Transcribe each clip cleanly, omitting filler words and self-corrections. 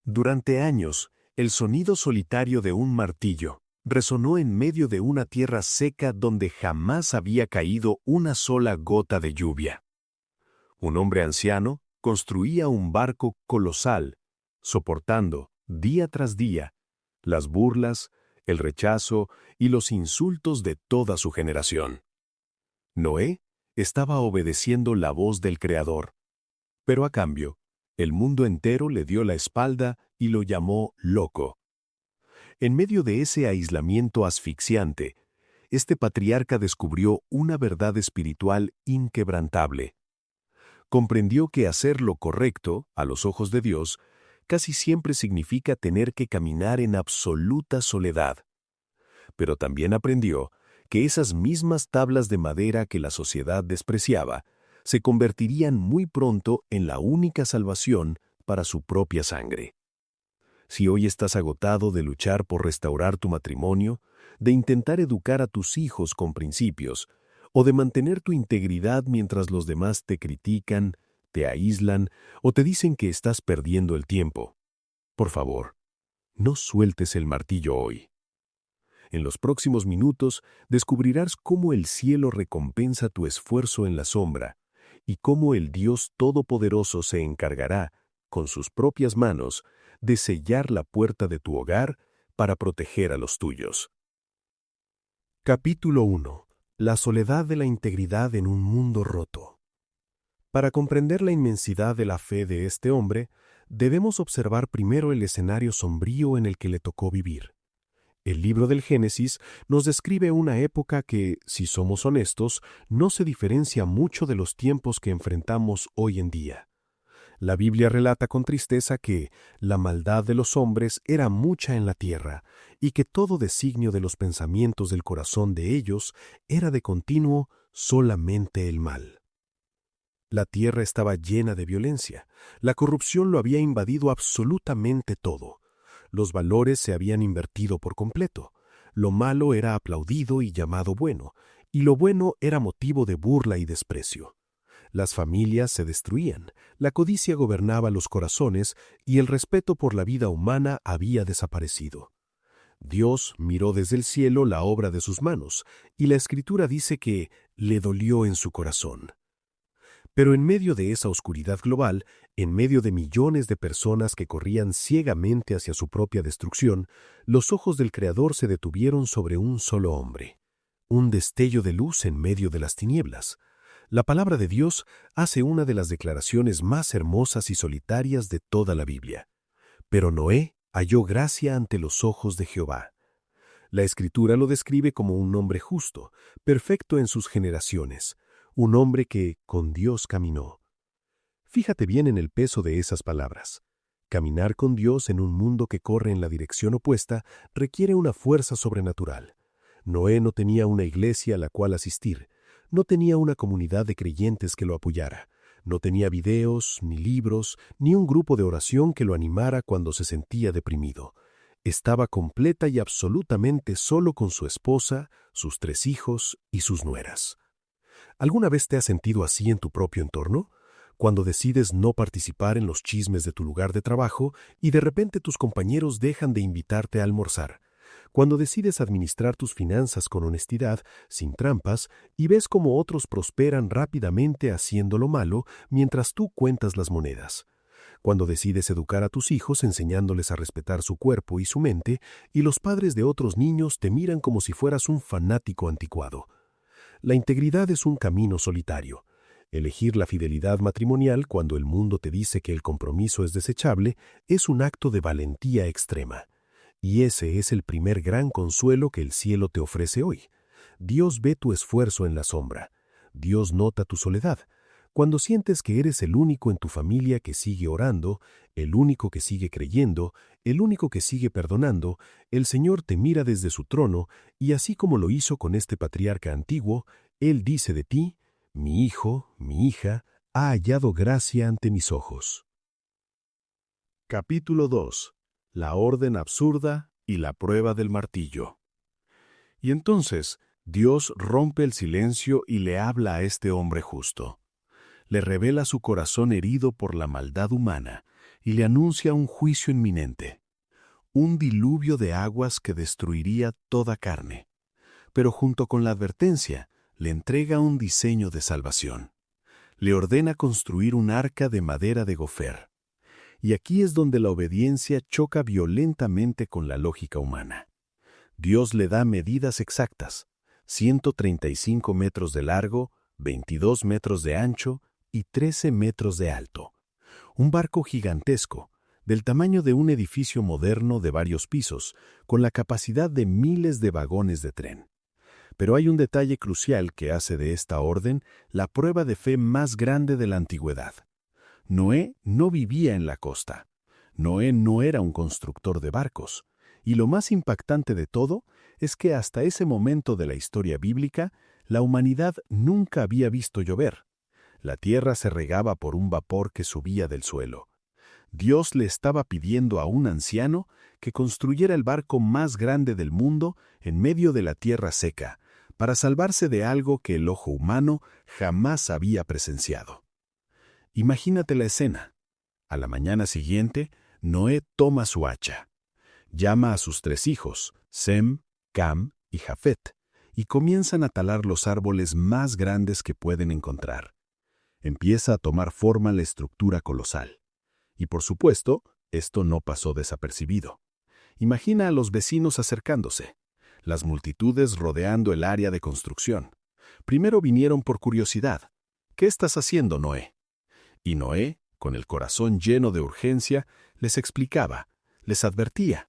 Durante años, el sonido solitario de un martillo resonó en medio de una tierra seca donde jamás había caído una sola gota de lluvia. Un hombre anciano construía un barco colosal, soportando, día tras día, las burlas, el rechazo y los insultos de toda su generación. Noé estaba obedeciendo la voz del Creador, pero a cambio, el mundo entero le dio la espalda y lo llamó loco. En medio de ese aislamiento asfixiante, este patriarca descubrió una verdad espiritual inquebrantable. Comprendió que hacer lo correcto, a los ojos de Dios, casi siempre significa tener que caminar en absoluta soledad. Pero también aprendió que esas mismas tablas de madera que la sociedad despreciaba se convertirían muy pronto en la única salvación para su propia sangre. Si hoy estás agotado de luchar por restaurar tu matrimonio, de intentar educar a tus hijos con principios, o de mantener tu integridad mientras los demás te critican, te aíslan o te dicen que estás perdiendo el tiempo, por favor, no sueltes el martillo hoy. En los próximos minutos descubrirás cómo el cielo recompensa tu esfuerzo en la sombra y cómo el Dios Todopoderoso se encargará, con sus propias manos, de sellar la puerta de tu hogar para proteger a los tuyos. Capítulo 1. La soledad de la integridad en un mundo roto. Para comprender la inmensidad de la fe de este hombre, debemos observar primero el escenario sombrío en el que le tocó vivir. El libro del Génesis nos describe una época que, si somos honestos, no se diferencia mucho de los tiempos que enfrentamos hoy en día. La Biblia relata con tristeza que la maldad de los hombres era mucha en la tierra y que todo designio de los pensamientos del corazón de ellos era de continuo solamente el mal. La tierra estaba llena de violencia, la corrupción lo había invadido absolutamente todo. Los valores se habían invertido por completo. Lo malo era aplaudido y llamado bueno, y lo bueno era motivo de burla y desprecio. Las familias se destruían, la codicia gobernaba los corazones y el respeto por la vida humana había desaparecido. Dios miró desde el cielo la obra de sus manos, y la Escritura dice que le dolió en su corazón. Pero en medio de esa oscuridad global, en medio de millones de personas que corrían ciegamente hacia su propia destrucción, los ojos del Creador se detuvieron sobre un solo hombre. Un destello de luz en medio de las tinieblas. La palabra de Dios hace una de las declaraciones más hermosas y solitarias de toda la Biblia. Pero Noé halló gracia ante los ojos de Jehová. La Escritura lo describe como un hombre justo, perfecto en sus generaciones, un hombre que con Dios caminó. Fíjate bien en el peso de esas palabras. Caminar con Dios en un mundo que corre en la dirección opuesta requiere una fuerza sobrenatural. Noé no tenía una iglesia a la cual asistir, no tenía una comunidad de creyentes que lo apoyara, no tenía videos, ni libros, ni un grupo de oración que lo animara cuando se sentía deprimido. Estaba completa y absolutamente solo con su esposa, sus 3 hijos y sus nueras. ¿Alguna vez te has sentido así en tu propio entorno? Cuando decides no participar en los chismes de tu lugar de trabajo y de repente tus compañeros dejan de invitarte a almorzar. Cuando decides administrar tus finanzas con honestidad, sin trampas, y ves cómo otros prosperan rápidamente haciendo lo malo mientras tú cuentas las monedas. Cuando decides educar a tus hijos enseñándoles a respetar su cuerpo y su mente, y los padres de otros niños te miran como si fueras un fanático anticuado. La integridad es un camino solitario. Elegir la fidelidad matrimonial cuando el mundo te dice que el compromiso es desechable es un acto de valentía extrema. Y ese es el primer gran consuelo que el cielo te ofrece hoy. Dios ve tu esfuerzo en la sombra. Dios nota tu soledad. Cuando sientes que eres el único en tu familia que sigue orando, el único que sigue creyendo, el único que sigue perdonando, el Señor te mira desde su trono y así como lo hizo con este patriarca antiguo, Él dice de ti: mi hijo, mi hija, ha hallado gracia ante mis ojos. Capítulo 2. La orden absurda y la prueba del martillo. Y entonces Dios rompe el silencio y le habla a este hombre justo. Le revela su corazón herido por la maldad humana y le anuncia un juicio inminente, un diluvio de aguas que destruiría toda carne. Pero junto con la advertencia, le entrega un diseño de salvación. Le ordena construir un arca de madera de gofer. Y aquí es donde la obediencia choca violentamente con la lógica humana. Dios le da medidas exactas: 135 metros de largo, 22 metros de ancho y 13 metros de alto. Un barco gigantesco, del tamaño de un edificio moderno de varios pisos, con la capacidad de miles de vagones de tren. Pero hay un detalle crucial que hace de esta orden la prueba de fe más grande de la antigüedad. Noé no vivía en la costa. Noé no era un constructor de barcos. Y lo más impactante de todo es que hasta ese momento de la historia bíblica, la humanidad nunca había visto llover. La tierra se regaba por un vapor que subía del suelo. Dios le estaba pidiendo a un anciano que construyera el barco más grande del mundo en medio de la tierra seca, para salvarse de algo que el ojo humano jamás había presenciado. Imagínate la escena. A la mañana siguiente, Noé toma su hacha. Llama a sus 3 hijos, Sem, Cam y Jafet, y comienzan a talar los árboles más grandes que pueden encontrar. Empieza a tomar forma la estructura colosal. Y por supuesto, esto no pasó desapercibido. Imagina a los vecinos acercándose, las multitudes rodeando el área de construcción. Primero vinieron por curiosidad. ¿Qué estás haciendo, Noé? Y Noé, con el corazón lleno de urgencia, les explicaba, les advertía.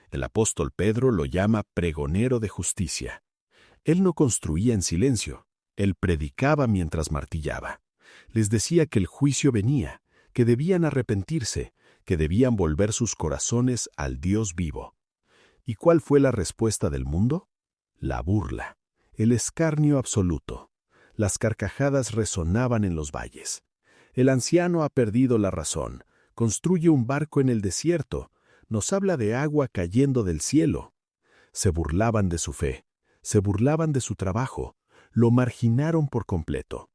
El apóstol Pedro lo llama pregonero de justicia. Él no construía en silencio, él predicaba mientras martillaba. Les decía que el juicio venía, que debían arrepentirse, que debían volver sus corazones al Dios vivo. ¿Y cuál fue la respuesta del mundo? La burla, el escarnio absoluto. Las carcajadas resonaban en los valles. El anciano ha perdido la razón, construye un barco en el desierto, nos habla de agua cayendo del cielo. Se burlaban de su fe, se burlaban de su trabajo, lo marginaron por completo.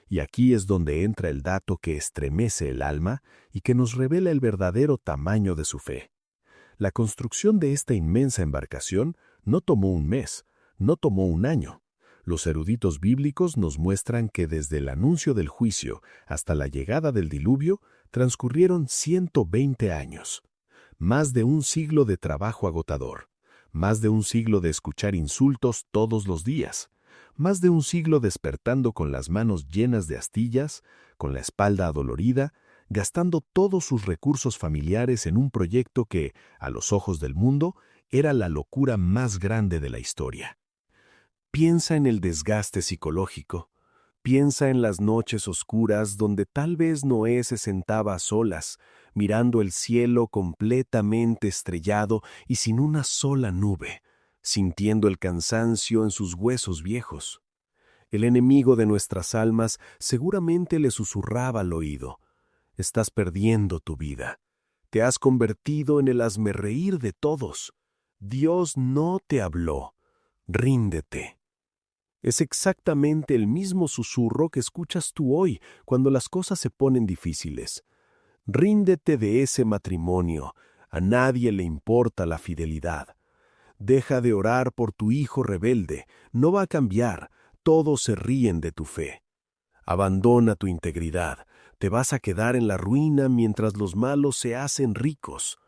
Y aquí es donde entra el dato que estremece el alma y que nos revela el verdadero tamaño de su fe. La construcción de esta inmensa embarcación no tomó un mes, no tomó un año. Los eruditos bíblicos nos muestran que desde el anuncio del juicio hasta la llegada del diluvio transcurrieron 120 años. Más de un siglo de trabajo agotador, más de un siglo de escuchar insultos todos los días, más de un siglo despertando con las manos llenas de astillas, con la espalda adolorida, gastando todos sus recursos familiares en un proyecto que, a los ojos del mundo, era la locura más grande de la historia. Piensa en el desgaste psicológico. Piensa en las noches oscuras donde tal vez Noé se sentaba a solas, mirando el cielo completamente estrellado y sin una sola nube, sintiendo el cansancio en sus huesos viejos. El enemigo de nuestras almas seguramente le susurraba al oído: estás perdiendo tu vida. Te has convertido en el hazmerreír de todos. Dios no te habló. Ríndete. Es exactamente el mismo susurro que escuchas tú hoy cuando las cosas se ponen difíciles. Ríndete de ese matrimonio. A nadie le importa la fidelidad. Deja de orar por tu hijo rebelde. No va a cambiar. Todos se ríen de tu fe. Abandona tu integridad. Te vas a quedar en la ruina mientras los malos se hacen ricos.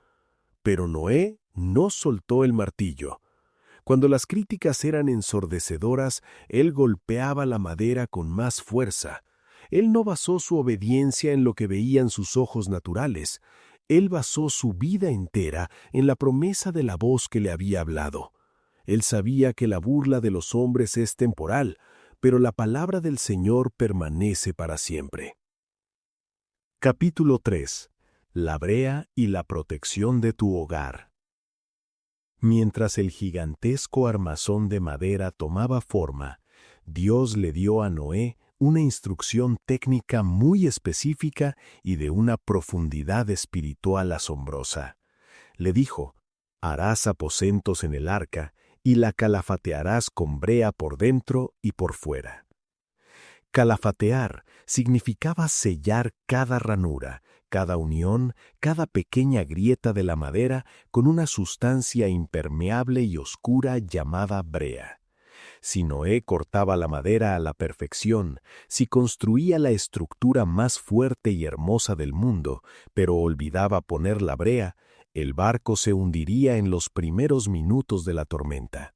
Pero Noé no soltó el martillo. Cuando las críticas eran ensordecedoras, él golpeaba la madera con más fuerza. Él no basó su obediencia en lo que veían sus ojos naturales. Él basó su vida entera en la promesa de la voz que le había hablado. Él sabía que la burla de los hombres es temporal, pero la palabra del Señor permanece para siempre. Capítulo 3. La brea y la protección de tu hogar. Mientras el gigantesco armazón de madera tomaba forma, Dios le dio a Noé una instrucción técnica muy específica y de una profundidad espiritual asombrosa. Le dijo: harás aposentos en el arca y la calafatearás con brea por dentro y por fuera. Calafatear significaba sellar cada ranura, cada unión, cada pequeña grieta de la madera con una sustancia impermeable y oscura llamada brea. Si Noé cortaba la madera a la perfección, si construía la estructura más fuerte y hermosa del mundo, pero olvidaba poner la brea, el barco se hundiría en los primeros minutos de la tormenta.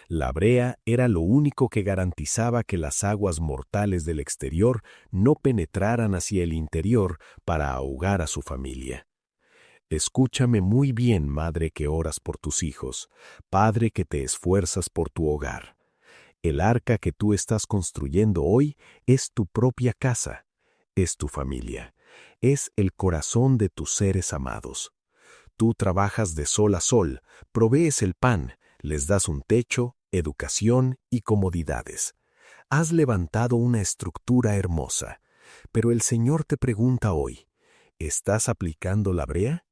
La brea era lo único que garantizaba que las aguas mortales del exterior no penetraran hacia el interior para ahogar a su familia. Escúchame muy bien, madre que oras por tus hijos, padre que te esfuerzas por tu hogar. El arca que tú estás construyendo hoy es tu propia casa, es tu familia, es el corazón de tus seres amados. Tú trabajas de sol a sol, provees el pan, les das un techo, educación y comodidades. Has levantado una estructura hermosa, pero el Señor te pregunta hoy, ¿estás aplicando la brea?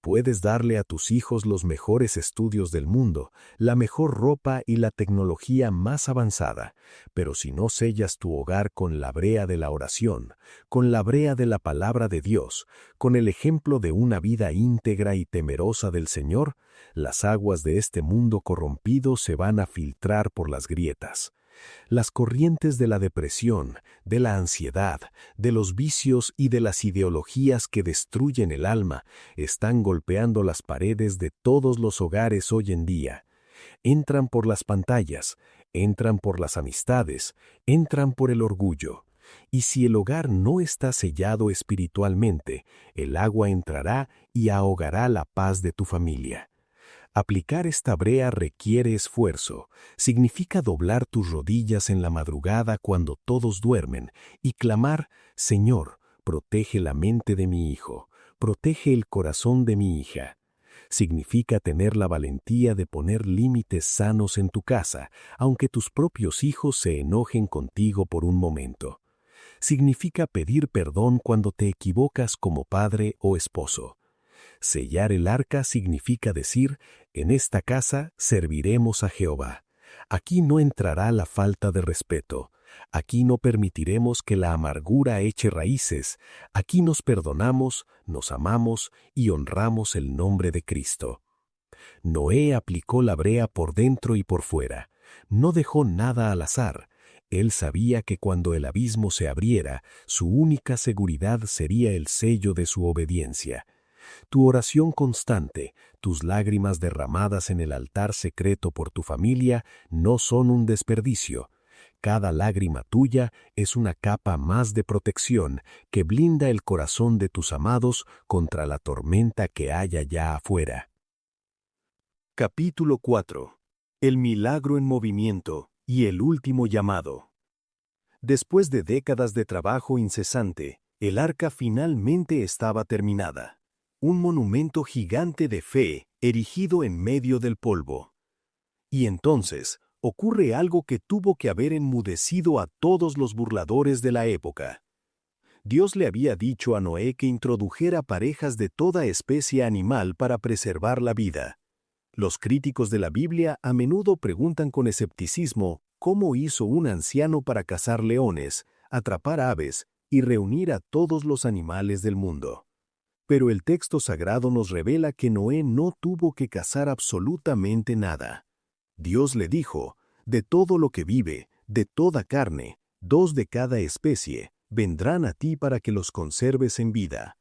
Puedes darle a tus hijos los mejores estudios del mundo, la mejor ropa y la tecnología más avanzada, pero si no sellas tu hogar con la brea de la oración, con la brea de la palabra de Dios, con el ejemplo de una vida íntegra y temerosa del Señor, las aguas de este mundo corrompido se van a filtrar por las grietas. Las corrientes de la depresión, de la ansiedad, de los vicios y de las ideologías que destruyen el alma están golpeando las paredes de todos los hogares hoy en día. Entran por las pantallas, entran por las amistades, entran por el orgullo. Y si el hogar no está sellado espiritualmente, el agua entrará y ahogará la paz de tu familia. Aplicar esta brea requiere esfuerzo, significa doblar tus rodillas en la madrugada cuando todos duermen y clamar, Señor, protege la mente de mi hijo, protege el corazón de mi hija. Significa tener la valentía de poner límites sanos en tu casa, aunque tus propios hijos se enojen contigo por un momento. Significa pedir perdón cuando te equivocas como padre o esposo. Sellar el arca significa decir, en esta casa serviremos a Jehová. Aquí no entrará la falta de respeto. Aquí no permitiremos que la amargura eche raíces. Aquí nos perdonamos, nos amamos y honramos el nombre de Cristo. Noé aplicó la brea por dentro y por fuera. No dejó nada al azar. Él sabía que cuando el abismo se abriera, su única seguridad sería el sello de su obediencia. Tu oración constante, tus lágrimas derramadas en el altar secreto por tu familia no son un desperdicio. Cada lágrima tuya es una capa más de protección que blinda el corazón de tus amados contra la tormenta que hay allá afuera. Capítulo 4. El milagro en movimiento y el último llamado. Después de décadas de trabajo incesante, el arca finalmente estaba terminada. Un monumento gigante de fe erigido en medio del polvo. Y entonces ocurre algo que tuvo que haber enmudecido a todos los burladores de la época. Dios le había dicho a Noé que introdujera parejas de toda especie animal para preservar la vida. Los críticos de la Biblia a menudo preguntan con escepticismo cómo hizo un anciano para cazar leones, atrapar aves y reunir a todos los animales del mundo. Pero el texto sagrado nos revela que Noé no tuvo que cazar absolutamente nada. Dios le dijo, de todo lo que vive, de toda carne, 2 de cada especie, vendrán a ti para que los conserves en vida.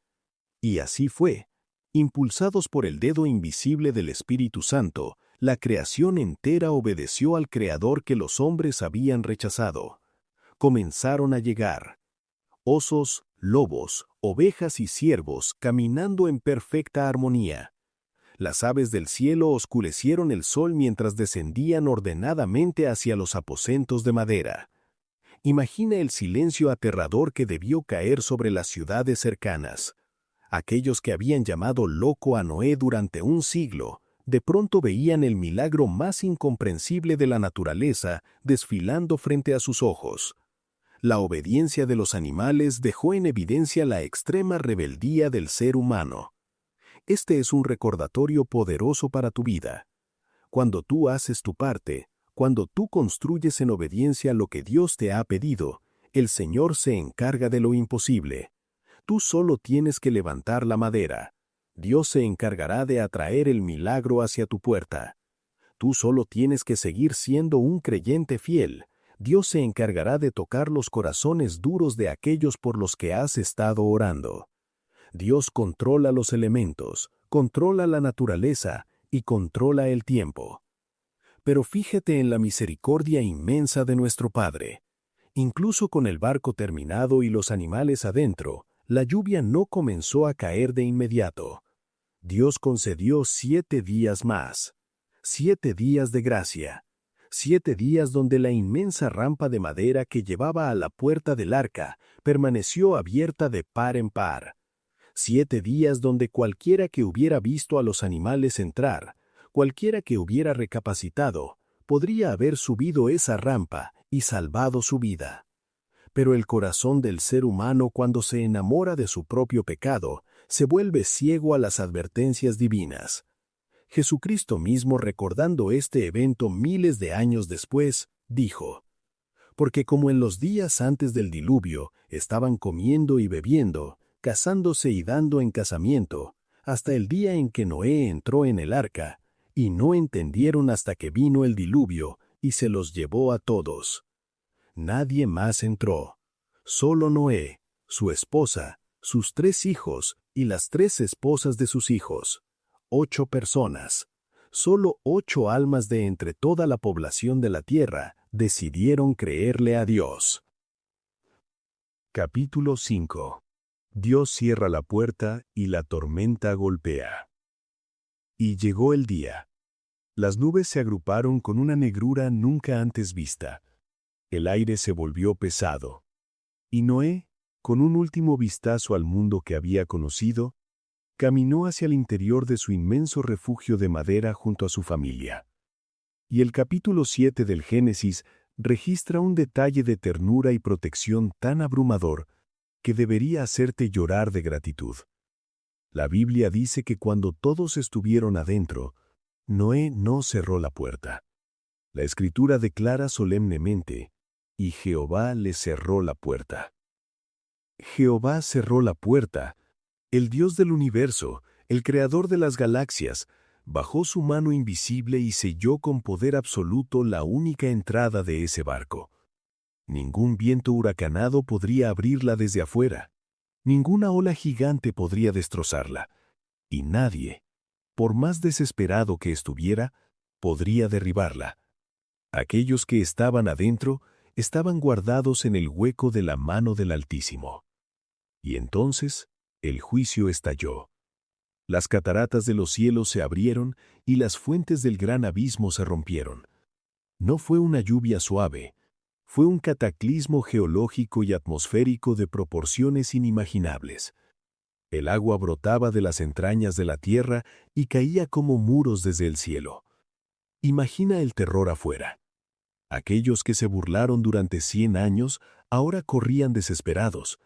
Y así fue. Impulsados por el dedo invisible del Espíritu Santo, la creación entera obedeció al Creador que los hombres habían rechazado. Comenzaron a llegar osos, lobos, ovejas y ciervos caminando en perfecta armonía. Las aves del cielo oscurecieron el sol mientras descendían ordenadamente hacia los aposentos de madera. Imagina el silencio aterrador que debió caer sobre las ciudades cercanas. Aquellos que habían llamado loco a Noé durante un siglo, de pronto veían el milagro más incomprensible de la naturaleza desfilando frente a sus ojos. La obediencia de los animales dejó en evidencia la extrema rebeldía del ser humano. Este es un recordatorio poderoso para tu vida. Cuando tú haces tu parte, cuando tú construyes en obediencia lo que Dios te ha pedido, el Señor se encarga de lo imposible. Tú solo tienes que levantar la madera. Dios se encargará de atraer el milagro hacia tu puerta. Tú solo tienes que seguir siendo un creyente fiel. Dios se encargará de tocar los corazones duros de aquellos por los que has estado orando. Dios controla los elementos, controla la naturaleza y controla el tiempo. Pero fíjate en la misericordia inmensa de nuestro Padre. Incluso con el barco terminado y los animales adentro, la lluvia no comenzó a caer de inmediato. Dios concedió 7 días más. 7 días de gracia. 7 días donde la inmensa rampa de madera que llevaba a la puerta del arca permaneció abierta de par en par. 7 días donde cualquiera que hubiera visto a los animales entrar, cualquiera que hubiera recapacitado, podría haber subido esa rampa y salvado su vida. Pero el corazón del ser humano, cuando se enamora de su propio pecado, se vuelve ciego a las advertencias divinas. Jesucristo mismo, recordando este evento miles de años después, dijo: «Porque como en los días antes del diluvio estaban comiendo y bebiendo, casándose y dando en casamiento, hasta el día en que Noé entró en el arca, y no entendieron hasta que vino el diluvio y se los llevó a todos. Nadie más entró, solo Noé, su esposa, sus 3 hijos y las 3 esposas de sus hijos. 8 personas. Solo 8 almas de entre toda la población de la tierra decidieron creerle a Dios». Capítulo 5. Dios cierra la puerta y la tormenta golpea. Y llegó el día. Las nubes se agruparon con una negrura nunca antes vista. El aire se volvió pesado. Y Noé, con un último vistazo al mundo que había conocido, caminó hacia el interior de su inmenso refugio de madera junto a su familia. Y el capítulo 7 del Génesis registra un detalle de ternura y protección tan abrumador que debería hacerte llorar de gratitud. La Biblia dice que cuando todos estuvieron adentro, Noé no cerró la puerta. La Escritura declara solemnemente: «Y Jehová le cerró la puerta». Jehová cerró la puerta. El Dios del universo, el creador de las galaxias, bajó su mano invisible y selló con poder absoluto la única entrada de ese barco. Ningún viento huracanado podría abrirla desde afuera. Ninguna ola gigante podría destrozarla. Y nadie, por más desesperado que estuviera, podría derribarla. Aquellos que estaban adentro estaban guardados en el hueco de la mano del Altísimo. Y entonces el juicio estalló. Las cataratas de los cielos se abrieron y las fuentes del gran abismo se rompieron. No fue una lluvia suave, fue un cataclismo geológico y atmosférico de proporciones inimaginables. El agua brotaba de las entrañas de la tierra y caía como muros desde el cielo. Imagina el terror afuera. Aquellos que se burlaron durante 100 años ahora corrían desesperados,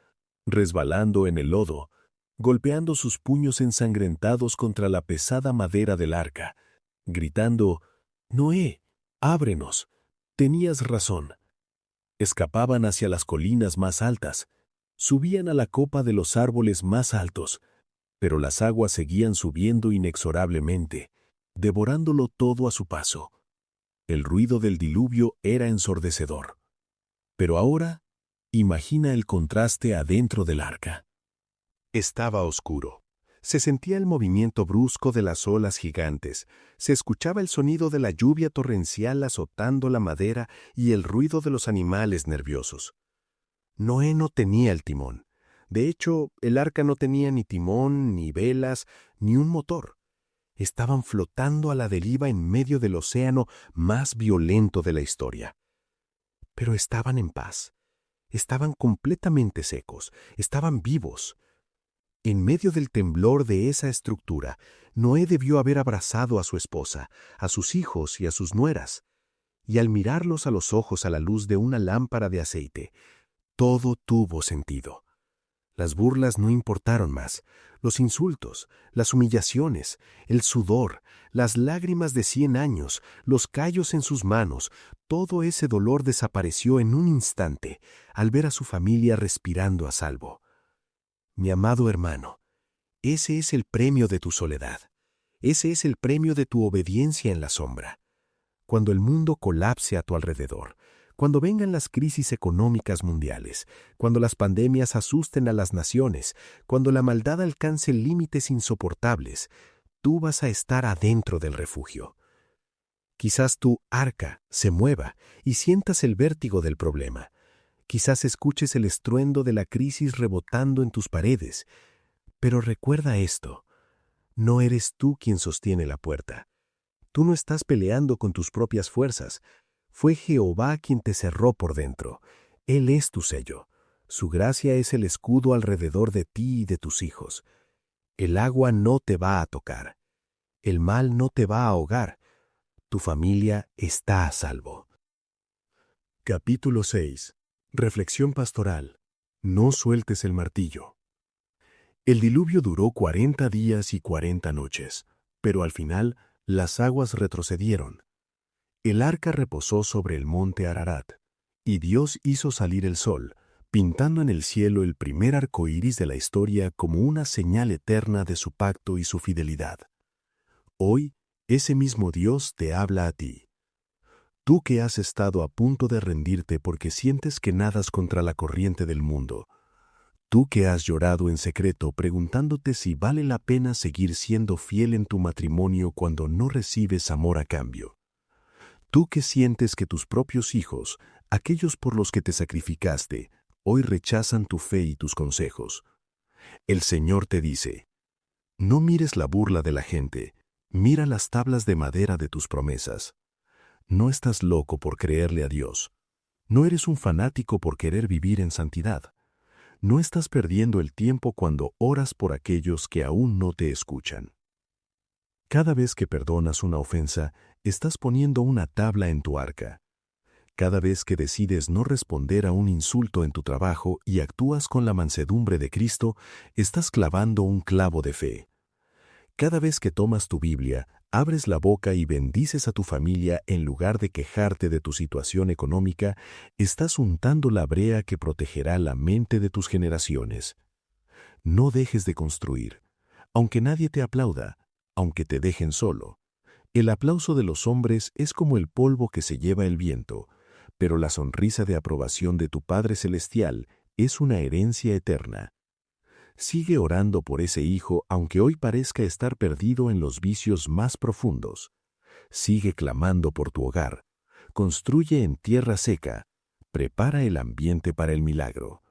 resbalando en el lodo, golpeando sus puños ensangrentados contra la pesada madera del arca, gritando: «Noé, ábrenos, tenías razón». Escapaban hacia las colinas más altas, subían a la copa de los árboles más altos, pero las aguas seguían subiendo inexorablemente, devorándolo todo a su paso. El ruido del diluvio era ensordecedor. Pero ahora, imagina el contraste adentro del arca. Estaba oscuro. Se sentía el movimiento brusco de las olas gigantes, se escuchaba el sonido de la lluvia torrencial azotando la madera y el ruido de los animales nerviosos. Noé no tenía el timón. De hecho, el arca no tenía ni timón, ni velas, ni un motor. Estaban flotando a la deriva en medio del océano más violento de la historia. Pero estaban en paz. Estaban completamente secos, estaban vivos. En medio del temblor de esa estructura, Noé debió haber abrazado a su esposa, a sus hijos y a sus nueras. Y al mirarlos a los ojos a la luz de una lámpara de aceite, todo tuvo sentido. Las burlas no importaron más, los insultos, las humillaciones, el sudor, las lágrimas de 100 años, los callos en sus manos, todo ese dolor desapareció en un instante al ver a su familia respirando a salvo. Mi amado hermano, ese es el premio de tu soledad. Ese es el premio de tu obediencia en la sombra. Cuando el mundo colapse a tu alrededor, cuando vengan las crisis económicas mundiales, cuando las pandemias asusten a las naciones, cuando la maldad alcance límites insoportables, tú vas a estar adentro del refugio. Quizás tu arca se mueva y sientas el vértigo del problema. Quizás escuches el estruendo de la crisis rebotando en tus paredes. Pero recuerda esto, no eres tú quien sostiene la puerta. Tú no estás peleando con tus propias fuerzas. Fue Jehová quien te cerró por dentro. Él es tu sello. Su gracia es el escudo alrededor de ti y de tus hijos. El agua no te va a tocar. El mal no te va a ahogar. Tu familia está a salvo. Capítulo 6. Reflexión pastoral. No sueltes el martillo. El diluvio duró 40 días y 40 noches, pero al final las aguas retrocedieron. El arca reposó sobre el monte Ararat, y Dios hizo salir el sol, pintando en el cielo el primer arco iris de la historia como una señal eterna de su pacto y su fidelidad. Hoy, ese mismo Dios te habla a ti. Tú que has estado a punto de rendirte porque sientes que nadas contra la corriente del mundo. Tú que has llorado en secreto preguntándote si vale la pena seguir siendo fiel en tu matrimonio cuando no recibes amor a cambio. Tú que sientes que tus propios hijos, aquellos por los que te sacrificaste, hoy rechazan tu fe y tus consejos. El Señor te dice, no mires la burla de la gente, mira las tablas de madera de tus promesas. No estás loco por creerle a Dios. No eres un fanático por querer vivir en santidad. No estás perdiendo el tiempo cuando oras por aquellos que aún no te escuchan. Cada vez que perdonas una ofensa, estás poniendo una tabla en tu arca. Cada vez que decides no responder a un insulto en tu trabajo y actúas con la mansedumbre de Cristo, estás clavando un clavo de fe. Cada vez que tomas tu Biblia, abres la boca y bendices a tu familia en lugar de quejarte de tu situación económica, estás untando la brea que protegerá la mente de tus generaciones. No dejes de construir, aunque nadie te aplauda, aunque te dejen solo. El aplauso de los hombres es como el polvo que se lleva el viento, pero la sonrisa de aprobación de tu Padre Celestial es una herencia eterna. Sigue orando por ese hijo aunque hoy parezca estar perdido en los vicios más profundos. Sigue clamando por tu hogar. Construye en tierra seca. Prepara el ambiente para el milagro.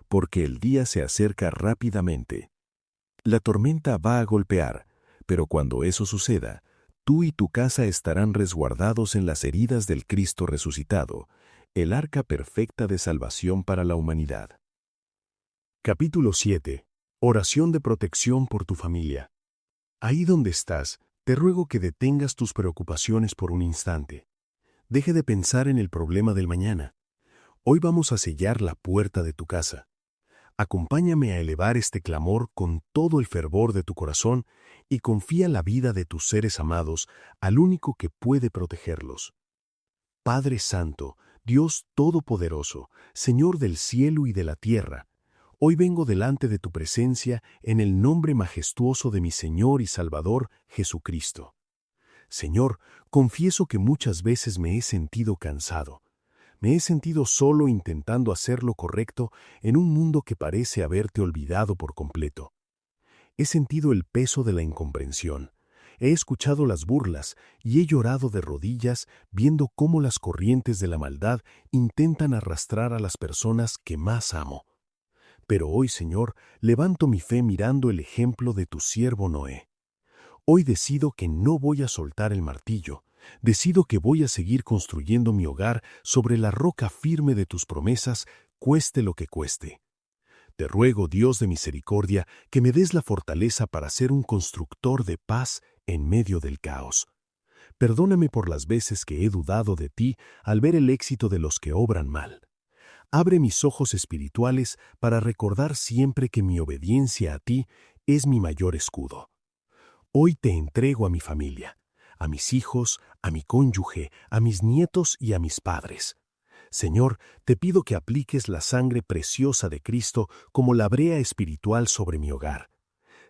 Porque el día se acerca rápidamente. La tormenta va a golpear, pero cuando eso suceda, tú y tu casa estarán resguardados en las heridas del Cristo resucitado, el arca perfecta de salvación para la humanidad. Capítulo 7. Oración de protección por tu familia. Ahí donde estás, te ruego que detengas tus preocupaciones por un instante. Deje de pensar en el problema del mañana. Hoy vamos a sellar la puerta de tu casa. Acompáñame a elevar este clamor con todo el fervor de tu corazón y confía la vida de tus seres amados al único que puede protegerlos. Padre Santo, Dios Todopoderoso, Señor del cielo y de la tierra, hoy vengo delante de tu presencia en el nombre majestuoso de mi Señor y Salvador, Jesucristo. Señor, confieso que muchas veces me he sentido cansado. Me he sentido solo intentando hacer lo correcto en un mundo que parece haberte olvidado por completo. He sentido el peso de la incomprensión. He escuchado las burlas y he llorado de rodillas viendo cómo las corrientes de la maldad intentan arrastrar a las personas que más amo. Pero hoy, Señor, levanto mi fe mirando el ejemplo de tu siervo Noé. Hoy decido que no voy a soltar el martillo. Decido que voy a seguir construyendo mi hogar sobre la roca firme de tus promesas, cueste lo que cueste. Te ruego, Dios de misericordia, que me des la fortaleza para ser un constructor de paz en medio del caos. Perdóname por las veces que he dudado de ti al ver el éxito de los que obran mal. Abre mis ojos espirituales para recordar siempre que mi obediencia a ti es mi mayor escudo. Hoy te entrego a mi familia, a mis hijos, a mi cónyuge, a mis nietos y a mis padres. Señor, te pido que apliques la sangre preciosa de Cristo como la brea espiritual sobre mi hogar.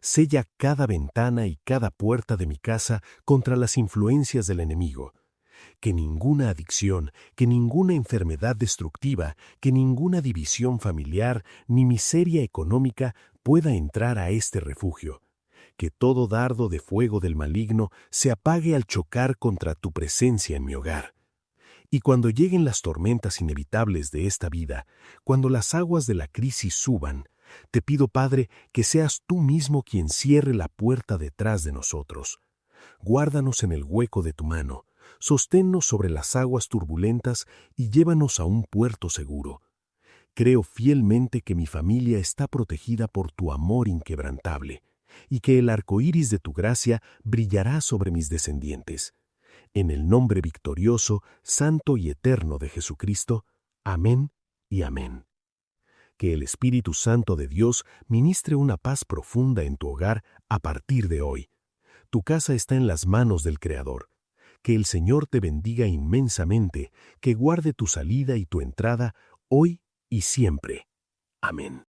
Sella cada ventana y cada puerta de mi casa contra las influencias del enemigo. Que ninguna adicción, que ninguna enfermedad destructiva, que ninguna división familiar ni miseria económica pueda entrar a este refugio. Que todo dardo de fuego del maligno se apague al chocar contra tu presencia en mi hogar. Y cuando lleguen las tormentas inevitables de esta vida, cuando las aguas de la crisis suban, te pido, Padre, que seas tú mismo quien cierre la puerta detrás de nosotros. Guárdanos en el hueco de tu mano, sosténnos sobre las aguas turbulentas y llévanos a un puerto seguro. Creo fielmente que mi familia está protegida por tu amor inquebrantable y que el arco iris de tu gracia brillará sobre mis descendientes. En el nombre victorioso, santo y eterno de Jesucristo. Amén y amén. Que el Espíritu Santo de Dios ministre una paz profunda en tu hogar a partir de hoy. Tu casa está en las manos del Creador. Que el Señor te bendiga inmensamente, que guarde tu salida y tu entrada hoy y siempre. Amén.